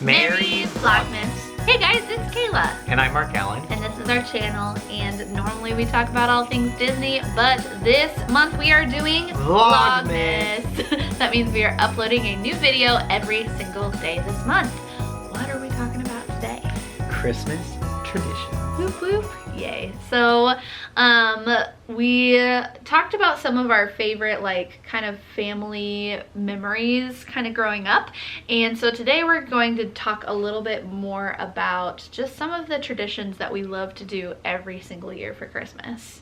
Merry Vlogmas. Hey guys, it's Kayla. And I'm Mark Allen. And this is our channel, and normally we talk about all things Disney, but this month we are doing Vlogmas. That means we are uploading a new video every single day this month. What are we talking about today? Christmas traditions. Whoop whoop, yay. So, we talked about some of our favorite kind of family memories kind of growing up. And so today we're going to talk a little bit more about just some of the traditions that we love to do every single year for Christmas.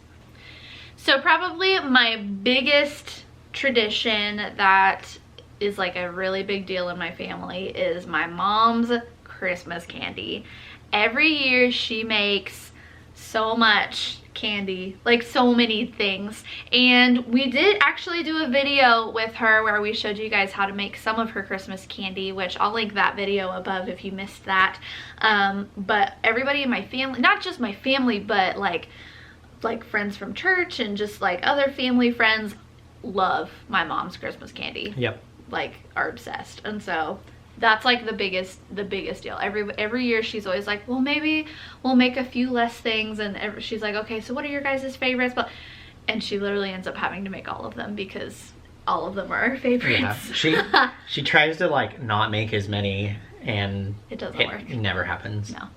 So probably my biggest tradition that is like a really big deal in my family is my mom's Christmas candy. Every year she makes so much candy, like so many things, and we did actually do a video with her where we showed you guys how to make some of her Christmas candy, which I'll link that video above if you missed that. But everybody in my family, not just my family, but like friends from church and just like other family friends, love my mom's Christmas candy. Yep. Like, are obsessed. And so that's like the biggest deal. Every year she's always like, well, maybe we'll make a few less things, and she's like, okay, so what are your guys' favorites? And she literally ends up having to make all of them because all of them are her favorites. Yeah, she tries to like not make as many, and it doesn't work. It never happens. No.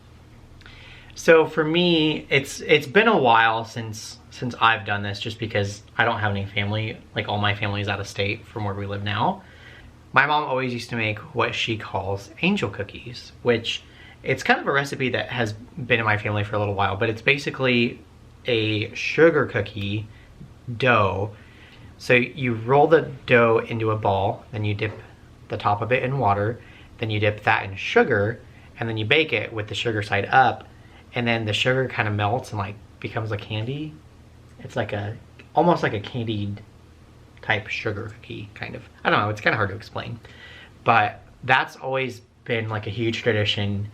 So for me, it's been a while since I've done this, just because I don't have any family. Like, all my family is out of state from where we live now. My mom always used to make what she calls angel cookies, which it's kind of a recipe that has been in my family for a little while, but it's basically a sugar cookie dough. So you roll the dough into a ball, then you dip the top of it in water, then you dip that in sugar, and then you bake it with the sugar side up, and then the sugar kind of melts and like becomes a candy. It's like almost like a candied type sugar cookie, kind of. I don't know, it's kind of hard to explain, but that's always been like a huge tradition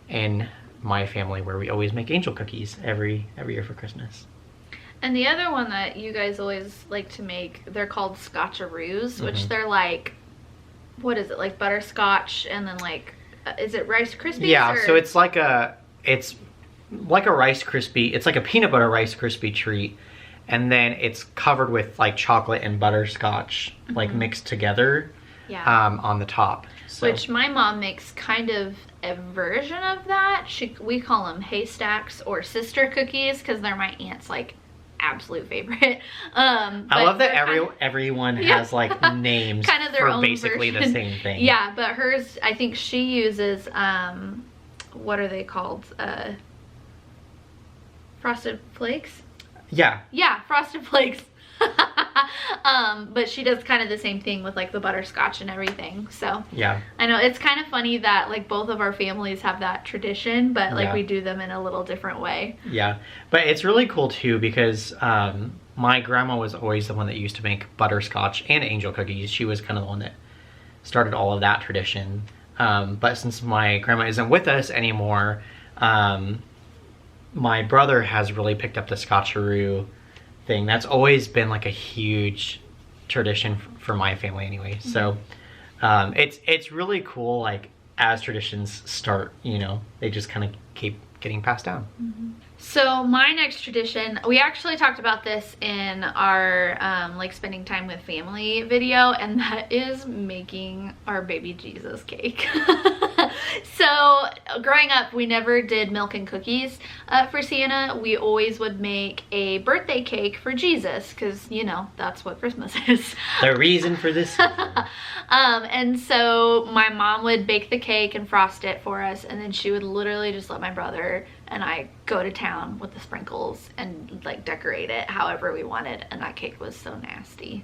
in my family, where we always make angel cookies every year for Christmas. And the other one that you guys always like to make, they're called scotcheroos, which they're like, what is it, like butterscotch and then like, is it Rice Krispies? Yeah, so it's like a Rice Krispie. It's like a peanut butter Rice Krispie treat, and then it's covered with like chocolate and butterscotch like mixed together. Yeah. On the top. So. Which my mom makes kind of a version of that. We call them haystacks or sister cookies because they're my aunt's like absolute favorite. I love that everyone has like names kind of their own basically version. the same thing. Yeah, but hers, I think she uses what are they called? Frosted Flakes? Yeah. Yeah, Frosted Flakes. But she does kind of the same thing with like the butterscotch and everything. So yeah, I know it's kind of funny that like both of our families have that tradition, but like we do them in a little different way. Yeah, but it's really cool too, because my grandma was always the one that used to make butterscotch and angel cookies. She was kind of the one that started all of that tradition. But since my grandma isn't with us anymore, my brother has really picked up the scotcheroo thing. That's always been like a huge tradition for my family anyway. So it's really cool, like as traditions start, you know, they just kind of keep getting passed down. So my next tradition, we actually talked about this in our like spending time with family video, and that is making our baby Jesus cake. So growing up, we never did milk and cookies for Santa. We always would make a birthday cake for Jesus, because you know that's what Christmas is. The reason for this. And so my mom would bake the cake and frost it for us, and then she would literally just let my brother and I go to town with the sprinkles and like decorate it however we wanted. And that cake was so nasty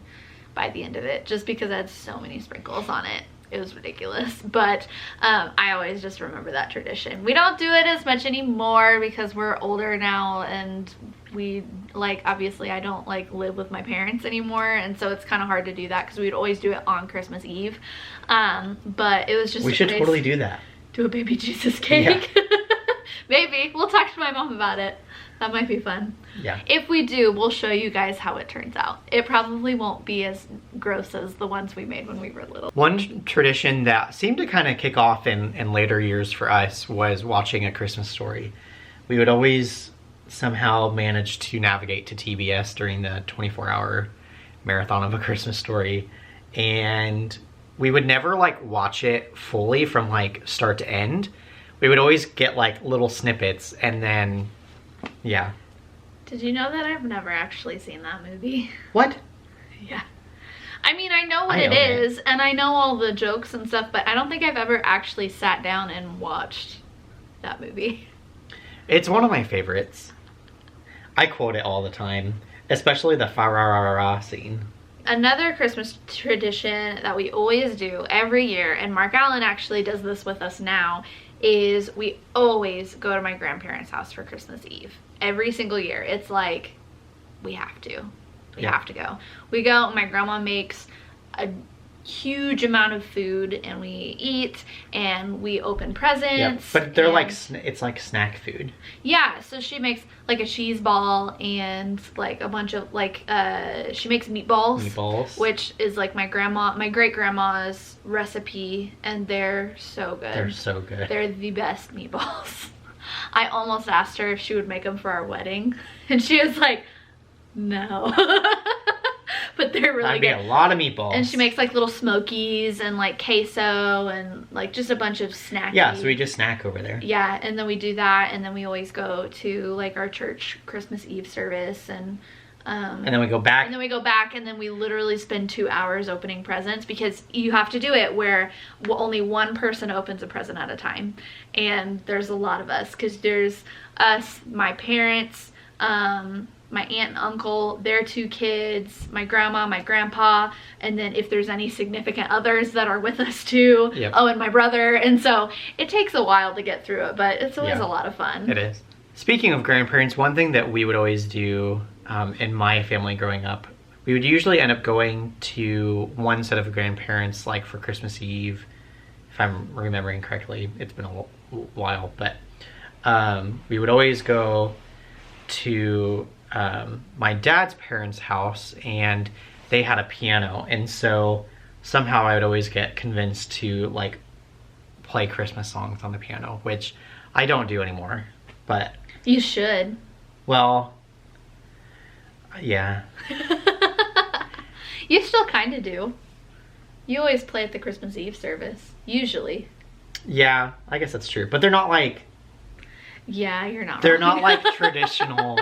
by the end of it, just because it had so many sprinkles on it. It was ridiculous. But I always just remember that tradition. We don't do it as much anymore because we're older now, and we like, obviously I don't like live with my parents anymore, and so it's kind of hard to do that because we'd always do it on Christmas Eve. But it was just, we should totally do that. Do a baby Jesus cake. Yeah. Maybe we'll talk to my mom about it. that might be fun. Yeah. If we do, we'll show you guys how it turns out. It probably won't be as gross as the ones we made when we were little. One tradition that seemed to kind of kick off in later years for us was watching A Christmas Story. We would always somehow manage to navigate to TBS during the 24-hour marathon of A Christmas Story, and we would never like watch it fully from like start to end. We would always get like little snippets, and then yeah. Did you know that I've never actually seen that movie? What? Yeah. I mean, I know what it is, and I know all the jokes and stuff, but I don't think I've ever actually sat down and watched that movie. It's one of my favorites. I quote it all the time, especially the fa-ra-ra-ra scene. Another Christmas tradition that we always do every year, and Mark Allen actually does this with us now, is we always go to my grandparents' house for Christmas Eve. Every single year. It's like, we have to. We have to go. We go, my grandma makes a huge amount of food, and we eat, and we open presents. But they're like, it's like snack food. Yeah, so she makes like a cheese ball and like a bunch of like, she makes meatballs. Which is like my great grandma's recipe, and they're so good. They're so good. They're the best meatballs. I almost asked her if she would make them for our wedding, and she was like, no. But they're really good. That'd be a lot of meatballs. And she makes like little smokies and like queso and like just a bunch of snacks. Yeah, so we just snack over there. Yeah, and then we do that, and then we always go to like our church Christmas Eve service, and then we go back. And then we go back, and then we literally spend 2 hours opening presents, because you have to do it where only one person opens a present at a time. And there's a lot of us, because there's us, my parents, my aunt and uncle, their 2 kids, my grandma, my grandpa, and then if there's any significant others that are with us too. Yep. Oh, and my brother. And so it takes a while to get through it, but it's always a lot of fun. It is. Speaking of grandparents, one thing that we would always do in my family growing up, we would usually end up going to one set of grandparents like for Christmas Eve, if I'm remembering correctly. It's been a while, but we would always go to my dad's parents' house, and they had a piano, and so somehow I would always get convinced to like play Christmas songs on the piano, which I don't do anymore, but you should. Well, yeah. You still kind of do. You always play at the Christmas Eve service, usually. Yeah, I guess that's true, but they're not like, yeah, you're not they're wrong. not like traditional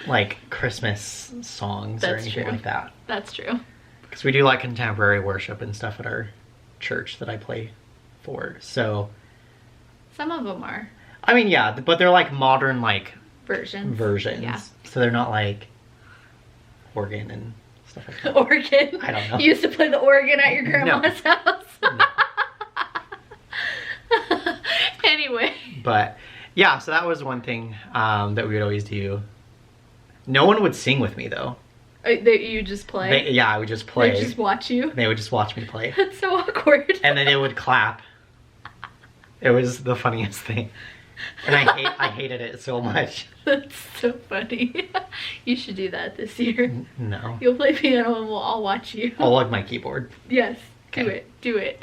like Christmas songs or anything like that. That's true. Because we do like contemporary worship and stuff at our church that I play for. So some of them are. I mean, yeah, but they're like modern like versions. Yeah. So they're not like organ and stuff like that. Organ. I don't know. You used to play the organ at your grandma's house. No. Anyway. But yeah, so that was one thing that we would always do. No one would sing with me though. That you just play? Yeah, I would just play. They just watch you? They would just watch me play. That's so awkward. And then they would clap. It was the funniest thing. And I hated it so much. That's so funny. You should do that this year. No. You'll play piano and we'll all watch you. I'll lug my keyboard. Yes. Okay. Do it.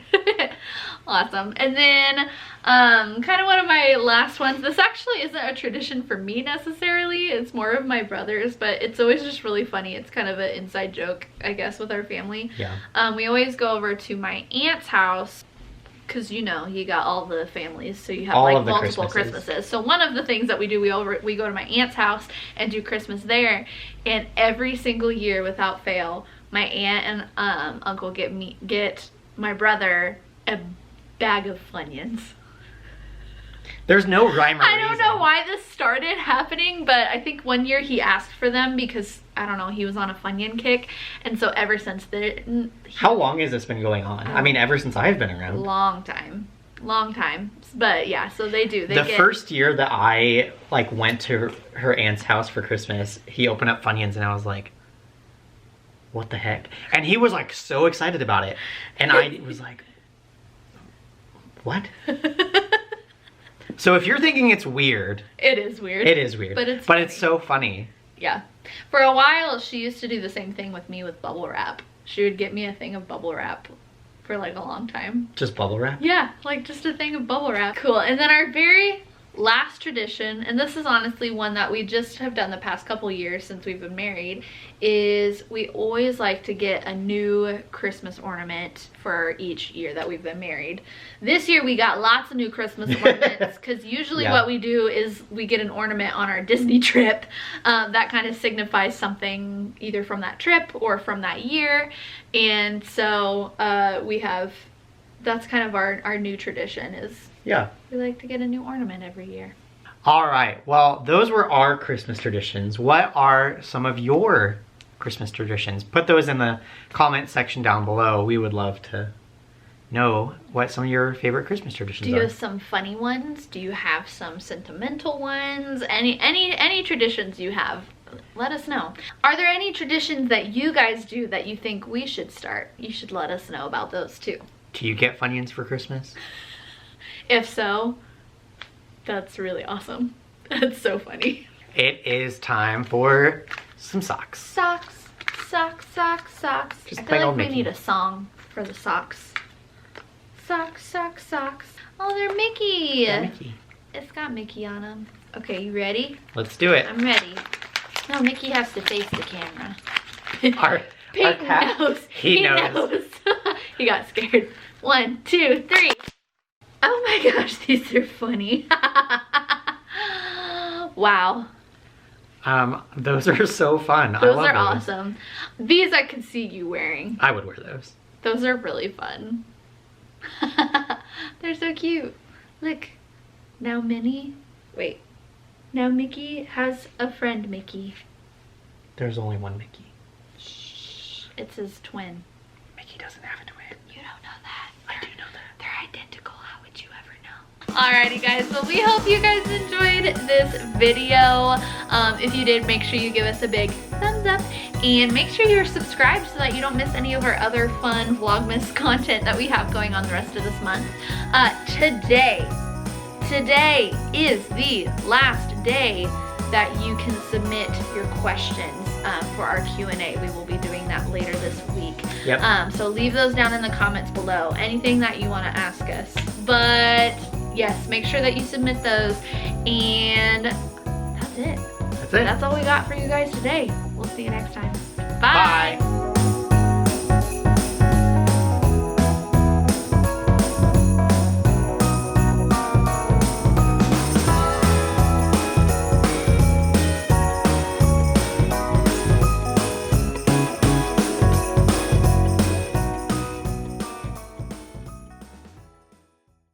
Awesome. And then kind of one of my last ones. This actually isn't a tradition for me necessarily. It's more of my brother's, but it's always just really funny. It's kind of an inside joke, I guess, with our family. Yeah. We always go over to my aunt's house, because you know you got all the families, so you have all like multiple Christmases. So one of the things that we do, we go to my aunt's house and do Christmas there, and every single year without fail, my aunt and uncle get my brother a bag of Funyuns. There's no rhyme or reason. I don't know why this started happening, but I think one year he asked for them because, I don't know, he was on a Funyun kick. And so ever since then... How long has this been going on? I mean, ever since I've been around. Long time. Long time. But yeah, so they do. The first year that I like went to her aunt's house for Christmas, he opened up Funyuns and I was like, what the heck? And he was like so excited about it. And I was like, what? So if you're thinking it's weird. It is weird. It is weird. But it's funny. So funny. Yeah. For a while, she used to do the same thing with me with bubble wrap. She would get me a thing of bubble wrap for like a long time. Just bubble wrap? Yeah, like just a thing of bubble wrap. Cool. And then our very last tradition, and this is honestly one that we just have done the past couple years since we've been married, is we always like to get a new Christmas ornament for each year that we've been married. This year we got lots of new Christmas ornaments because usually what we do is we get an ornament on our Disney trip that kind of signifies something either from that trip or from that year. And so that's kind of our new tradition is we like to get a new ornament every year. All right, well, those were our Christmas traditions. What are some of your Christmas traditions? Put those in the comment section down below. We would love to know what some of your favorite Christmas traditions are. Do you have some funny ones? Do you have some sentimental ones? Any traditions you have, let us know. Are there any traditions that you guys do that you think we should start? You should let us know about those too. Do you get Funyuns for Christmas? If so, that's really awesome. That's so funny. It is time for some socks. Socks, socks, socks, socks. Just I feel like we Mickey. need a song for the socks. Socks, socks, socks. Oh, they're Mickey. They're Mickey. It's got Mickey on them. Okay, you ready? Let's do it. I'm ready. No, Mickey has to face the camera. Our cat knows. He knows. He got scared. 1, 2, 3. Oh my gosh, these are funny. Wow. Those are so fun. Those are awesome. These I could see you wearing. I would wear those. Those are really fun. They're so cute. Look. Now Minnie. Wait. Now Mickey has a friend Mickey. There's only one Mickey. Shh. It's his twin. Mickey doesn't have a twin. You don't know that. I do know that. They're identical. How would you ever know? Alrighty guys, well we hope you guys enjoyed this video. If you did, make sure you give us a big thumbs up and make sure you're subscribed so that you don't miss any of our other fun Vlogmas content that we have going on the rest of this month. Today is the last day that you can submit your questions for our Q&A. We will be doing that later this week. Yep. So leave those down in the comments below. Anything that you want to ask us. But yes, make sure that you submit those. And that's it. That's it. That's all we got for you guys today. We'll see you next time. Bye. Bye.